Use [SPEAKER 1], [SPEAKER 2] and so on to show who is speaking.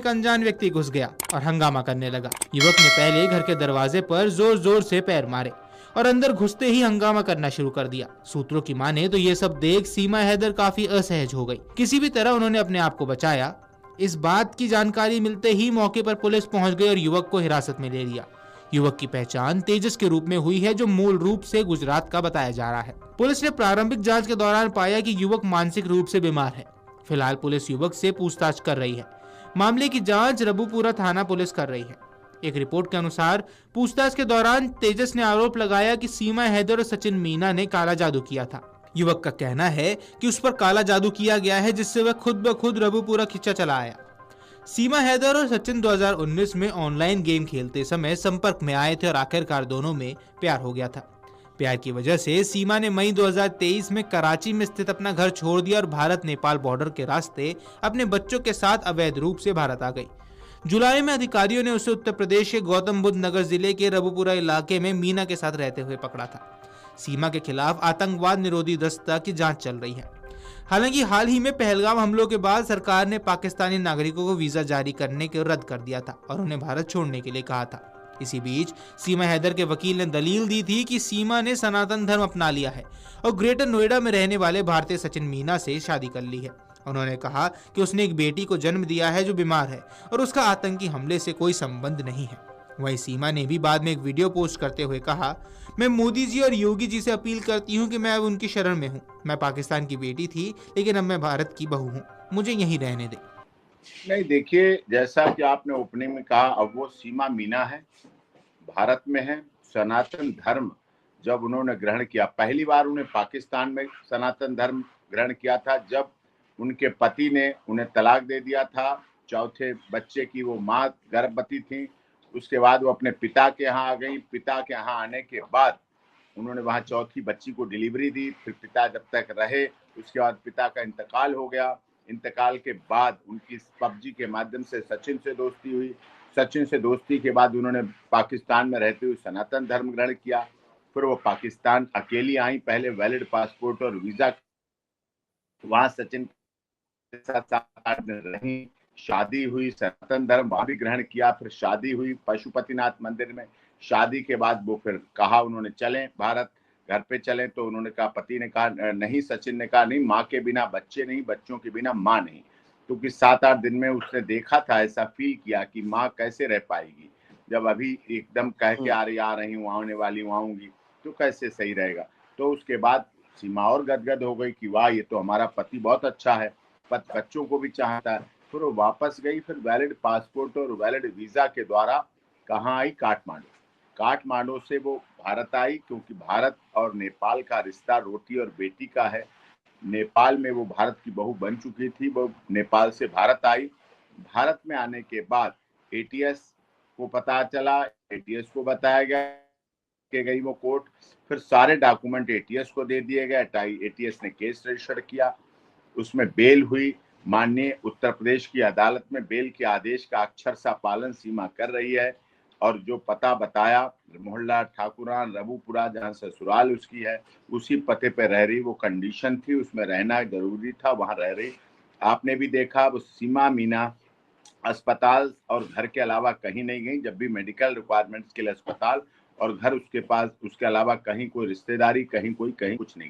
[SPEAKER 1] एक अनजान व्यक्ति घुस गया और हंगामा करने लगा। युवक ने पहले घर के दरवाजे पर जोर जोर से पैर मारे और अंदर घुसते ही हंगामा करना शुरू कर दिया। सूत्रों की माने तो ये सब देख सीमा हैदर काफी असहज हो गई। किसी भी तरह उन्होंने अपने आप को बचाया। इस बात की जानकारी मिलते ही मौके पर पुलिस पहुंच गई और युवक को हिरासत में ले लिया। युवक की पहचान तेजस के रूप में हुई है, जो मूल रूप से गुजरात का बताया जा रहा है। पुलिस ने प्रारंभिक जांच के दौरान पाया कि युवक मानसिक रूप से बीमार है। फिलहाल पुलिस युवक से पूछताछ कर रही है। मामले की जांच रबुपुरा थाना पुलिस कर रही है। एक रिपोर्ट के अनुसार पूछताछ के दौरान तेजस ने आरोप लगाया कि सीमा हैदर और सचिन मीना ने काला जादू किया था। युवक का कहना है कि उस पर काला जादू किया गया है, जिससे वह खुद ब खुद रबुपुरा खिंचा चला आया। सीमा हैदर और सचिन 2019 में ऑनलाइन गेम खेलते समय संपर्क में आए थे और आखिरकार दोनों में प्यार हो गया था। प्यार की वजह से सीमा ने मई 2023 में कराची में स्थित अपना घर छोड़ दिया और भारत नेपाल बॉर्डर के रास्ते अपने बच्चों के साथ अवैध रूप से भारत आ गई। जुलाई में अधिकारियों ने उसे उत्तर प्रदेश के गौतम बुद्ध नगर जिले के रबुपुरा इलाके में मीना के साथ रहते हुए पकड़ा था। सीमा के खिलाफ आतंकवाद निरोधी दस्ता की जांच चल रही है। हालांकि हाल ही में पहलगाम हमलों के बाद सरकार ने पाकिस्तानी नागरिकों को वीजा जारी करने के रद्द कर दिया था और उन्हें भारत छोड़ने के लिए कहा था। इसी बीच सीमा हैदर के वकील ने दलील दी थी कि सीमा ने सनातन धर्म अपना लिया है और ग्रेटर नोएडा में रहने वाले भारतीय सचिन मीना से शादी कर ली है। उन्होंने कहा कि उसने एक बेटी को जन्म दिया है जो बीमार है और उसका आतंकी हमले से कोई संबंध नहीं है। वहीं सीमा ने भी बाद में एक वीडियो पोस्ट करते हुए कहा, मैं मोदी जी और योगी जी से अपील करती हूँ कि मैं अब उनकी शरण में हूँ। मैं पाकिस्तान की बेटी थी, लेकिन अब मैं भारत की बहू हूँ, मुझे यहीं रहने दे।
[SPEAKER 2] नहीं, देखिए, जैसा कि आपने ओपनिंग में कहा, अब वो सीमा मीना है, भारत में है। सनातन धर्म जब उन्होंने ग्रहण किया, पहली बार उन्हें पाकिस्तान में सनातन धर्म ग्रहण किया था जब उनके पति ने उन्हें तलाक दे दिया था। चौथे बच्चे की वो माँ गर्भवती थी। उसके बाद वो अपने पिता के यहाँ आ गई। पिता के यहाँ आने के बाद उन्होंने वहाँ चौथी बच्ची को डिलीवरी दी। फिर पिता जब तक रहे, उसके बाद पिता का इंतकाल हो गया। इंतकाल के बाद उनकी पबजी के माध्यम से सचिन से दोस्ती हुई। सचिन से दोस्ती के बाद उन्होंने पाकिस्तान में रहते हुए सनातन धर्म ग्रहण किया। फिर वो पाकिस्तान अकेली आई, पहले वैलिड पासपोर्ट और वीजा। वहाँ सचिन के साथ 7-8 दिन रही, शादी हुई, सनातन धर्म वहाँ भी ग्रहण किया। फिर शादी हुई पशुपतिनाथ मंदिर में। शादी के बाद वो फिर कहा उन्होंने चलें भारत, घर पे चलें। तो उन्होंने कहा, पति ने कहा नहीं, सचिन ने कहा नहीं, माँ के बिना बच्चे नहीं, बच्चों के बिना माँ नहीं। क्योंकि 7-8 दिन में उसने देखा था, ऐसा फील किया कि माँ कैसे रह पाएगी जब अभी एकदम कह के आ रही हूँ, आने वाली हूँ, आऊंगी, तो कैसे सही रहेगा। तो उसके बाद सीमा और गदगद हो गई कि वाह, ये तो हमारा पति बहुत अच्छा है, बच्चों को भी चाहता है। फिर वो वापस गई। फिर वैलिड पासपोर्ट और वैलिड वीजा के द्वारा कहाँ आई? काठमांडू। काठमांडू से वो भारत आई, क्योंकि भारत और नेपाल का रिश्ता रोटी और बेटी का है। नेपाल में वो भारत की बहू बन चुकी थी। वो नेपाल से भारत आई। भारत में आने के बाद एटीएस को पता चला, एटीएस को बताया गया के गई वो कोर्ट। फिर सारे डॉक्यूमेंट एटीएस को दे दिए गए। एटीएस ने केस रजिस्टर किया, उसमें बेल हुई। माननीय उत्तर प्रदेश की अदालत में बेल के आदेश का अक्षरशः पालन सीमा कर रही है। और जो पता बताया, मोहल्ला ठाकुरान रबुपुरा, जहाँ ससुराल उसकी है, उसी पते पे रह रही। वो कंडीशन थी, उसमें रहना जरूरी था, वहां रह रही। आपने भी देखा, वो सीमा मीना अस्पताल और घर के अलावा कहीं नहीं गई। जब भी मेडिकल रिक्वायरमेंट्स के लिए अस्पताल और घर उसके पास, उसके अलावा कहीं कोई रिश्तेदारी, कहीं कोई, कहीं कुछ नहीं।